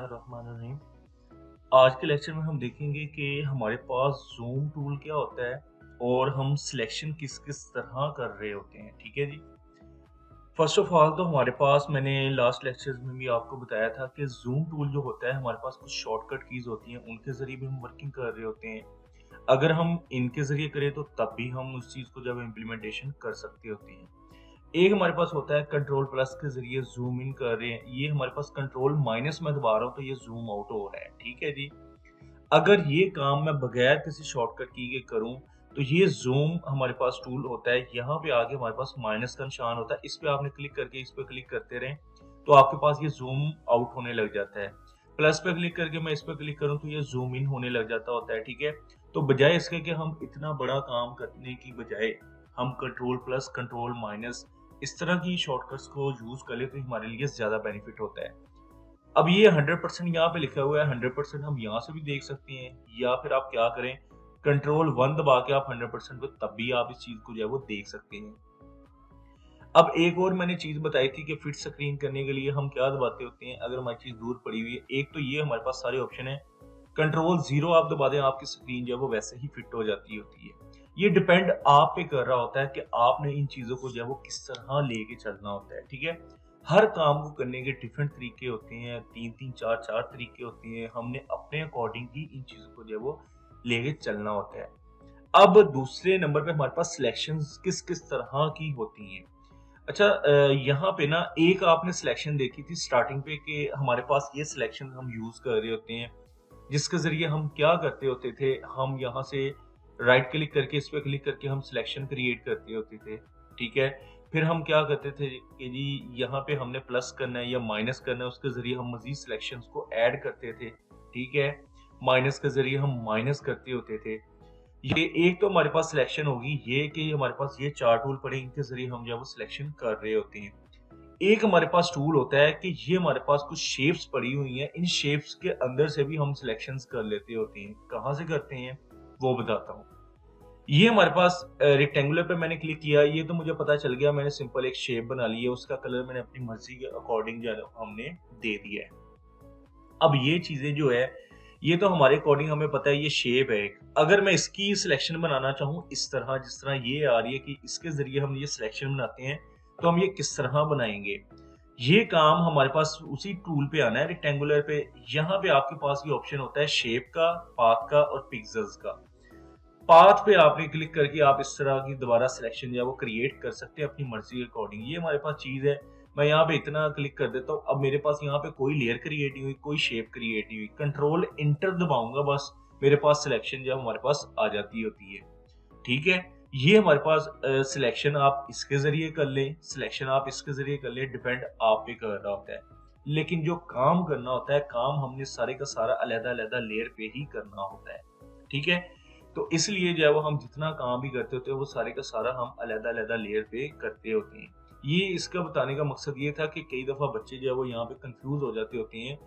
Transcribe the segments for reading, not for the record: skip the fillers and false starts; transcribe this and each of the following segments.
बिस्मिल्लाहिर्रहमानिर्रहीम। आज के लेक्चर में हम देखेंगे कि हमारे पास ज़ूम टूल क्या होता है और हम सिलेक्शन किस किस तरह कर रहे होते हैं। ठीक है जी। फर्स्ट ऑफ ऑल तो हमारे पास मैंने लास्ट लेक्चर्स में भी आपको बताया था कि ज़ूम टूल जो होता है हमारे पास कुछ शॉर्टकट कीज़ होती हैं, उनके ज़रिए भी हम वर्किंग कर रहे होते हैं। अगर हम इनके ज़रिए करें तो तब भी हम उस चीज़ को जब इम्प्लीमेंटेशन कर सकते होते हैं। एक हमारे पास होता है कंट्रोल प्लस के जरिए ज़ूम इन कर रहे हैं, ये हमारे पास कंट्रोल माइनस में दबा रहा हूँ तो ये ज़ूम आउट हो रहा है। ठीक है जी। अगर ये काम मैं बगैर किसी शॉर्टकट की के करूँ तो ये ज़ूम हमारे पास टूल होता है, यहाँ पे आगे हमारे पास माइनस का निशान होता है, इस पे आपने क्लिक करके इस पे क्लिक करते रहें तो आपके पास ये ज़ूम आउट होने लग जाता है। प्लस पे क्लिक करके मैं इस पे क्लिक करूँ तो ये ज़ूम इन होने लग जाता होता है। ठीक है। तो बजाय इसके कि हम इतना बड़ा काम करने की बजाय हम कंट्रोल प्लस कंट्रोल माइनस इस तरह की शॉर्टकट्स को यूज कर ले तो हमारे लिए ज्यादा बेनिफिट होता है। अब ये 100% यहाँ पे लिखा हुआ है, 100% हम यहाँ से भी देख सकते हैं, या फिर आप क्या करें, कंट्रोल 1 दबा के आप 100% पे तब भी आप इस चीज को जो है वो देख सकते हैं। अब एक और मैंने चीज बताई थी कि फिट स्क्रीन करने के लिए हम क्या दबाते होते हैं अगर हमारी चीज दूर पड़ी हुई है। एक तो ये हमारे पास सारे ऑप्शन है, कंट्रोल 0 आप दबा दें आपकी स्क्रीन जो है वो वैसे ही फिट हो जाती होती है। ये डिपेंड आप पे कर रहा होता है कि आपने इन चीजों को जो है वो किस तरह लेके चलना होता है। ठीक है। हर काम को करने के डिफरेंट तरीके होते हैं, 3-3 4-4 तरीके होते हैं, हमने अपने अकॉर्डिंग ही इन चीजों को जो है वो लेके चलना होता है। अब दूसरे नंबर पे हमारे पास सिलेक्शंस किस किस तरह की होती हैं। अच्छा, यहाँ पे ना एक आपने सिलेक्शन देखी थी स्टार्टिंग पे कि हमारे पास ये सिलेक्शन हम यूज कर रहे होते हैं, जिसके ज़रिए हम क्या करते होते थे, हम यहाँ से राइट क्लिक करके इस पे क्लिक करके हम सिलेक्शन क्रिएट करते होते थे। ठीक है। फिर हम क्या करते थे कि जी यहाँ पे हमने प्लस करना है या माइनस करना है, उसके ज़रिए हम मज़ीद सिलेक्शंस को ऐड करते थे। ठीक है। माइनस के ज़रिए हम माइनस करते होते थे। ये एक तो हमारे पास सिलेक्शन होगी, ये कि हमारे पास ये 4 टूल पड़े, इनके ज़रिए हम जो है वो सिलेक्शन कर रहे होते हैं। एक हमारे पास टूल होता है कि ये हमारे पास कुछ शेप्स पड़ी हुई हैं, इन शेप्स के अंदर से भी हम सिलेक्शंस कर लेते होते हैं। कहाँ से करते हैं वो बताता हूँ। ये हमारे पास रेक्टेंगुलर पे मैंने क्लिक किया, ये तो मुझे पता चल गया, मैंने सिंपल एक शेप बना ली है, उसका कलर मैंने अपनी मर्जी के अकॉर्डिंग जो है हमने दे दिया है। अब ये चीजें जो है ये तो हमारे अकॉर्डिंग हमें पता है, ये शेप है एक। अगर मैं इसकी सिलेक्शन बनाना चाहूँ इस तरह जिस तरह ये आ रही है कि इसके जरिए हम ये सिलेक्शन बनाते हैं, तो हम ये किस तरह बनाएंगे, ये काम हमारे पास उसी टूल पे आना है रेक्टेंगुलर पे। यहाँ पे आपके पास ये ऑप्शन होता है शेप का, पाथ का और पिक्सेल्स का। पाथ पे आपने क्लिक करके आप इस तरह की दोबारा सिलेक्शन जो है वो क्रिएट कर सकते हैं अपनी मर्जी के अकॉर्डिंग। ये हमारे पास चीज है, मैं यहाँ पे इतना क्लिक कर देता हूँ, अब मेरे पास यहाँ पे कोई लेयर क्रिएट नहीं हुई, कोई शेप क्रिएट नहीं हुई, कंट्रोल इंटर दबाऊंगा बस, मेरे पास सिलेक्शन जो हमारे पास आ जाती होती है। ठीक है। ये हमारे पास सिलेक्शन आप इसके जरिए कर लें, सिलेक्शन आप इसके जरिए कर लें, डिपेंड आप पे कर रहा होता है। लेकिन जो काम करना होता है, काम हमने सारे का सारा अलग अलग लेयर पे ही करना होता है। ठीक है। तो इसलिए जो है वो हम जितना काम भी करते होते हैं वो सारे का सारा हम अलग अलग लेयर पे करते होते हैं। ये इसका बताने का मकसद ये था कि कई दफा बच्चे जो है वो यहाँ पे कंफ्यूज हो जाते होते हैं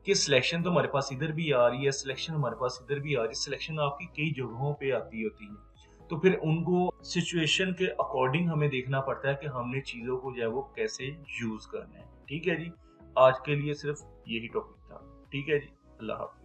कि सिलेक्शन तो हमारे पास इधर भी आ रही है, सिलेक्शन हमारे पास इधर भी आ रही है, सिलेक्शन आपकी कई जगहों पे आती होती है। तो फिर उनको सिचुएशन के अकॉर्डिंग हमें देखना पड़ता है कि हमने चीजों को जो है वो कैसे यूज करना है। ठीक है जी। आज के लिए सिर्फ यही टॉपिक था। ठीक है जी। अल्लाह हाफ़िज़।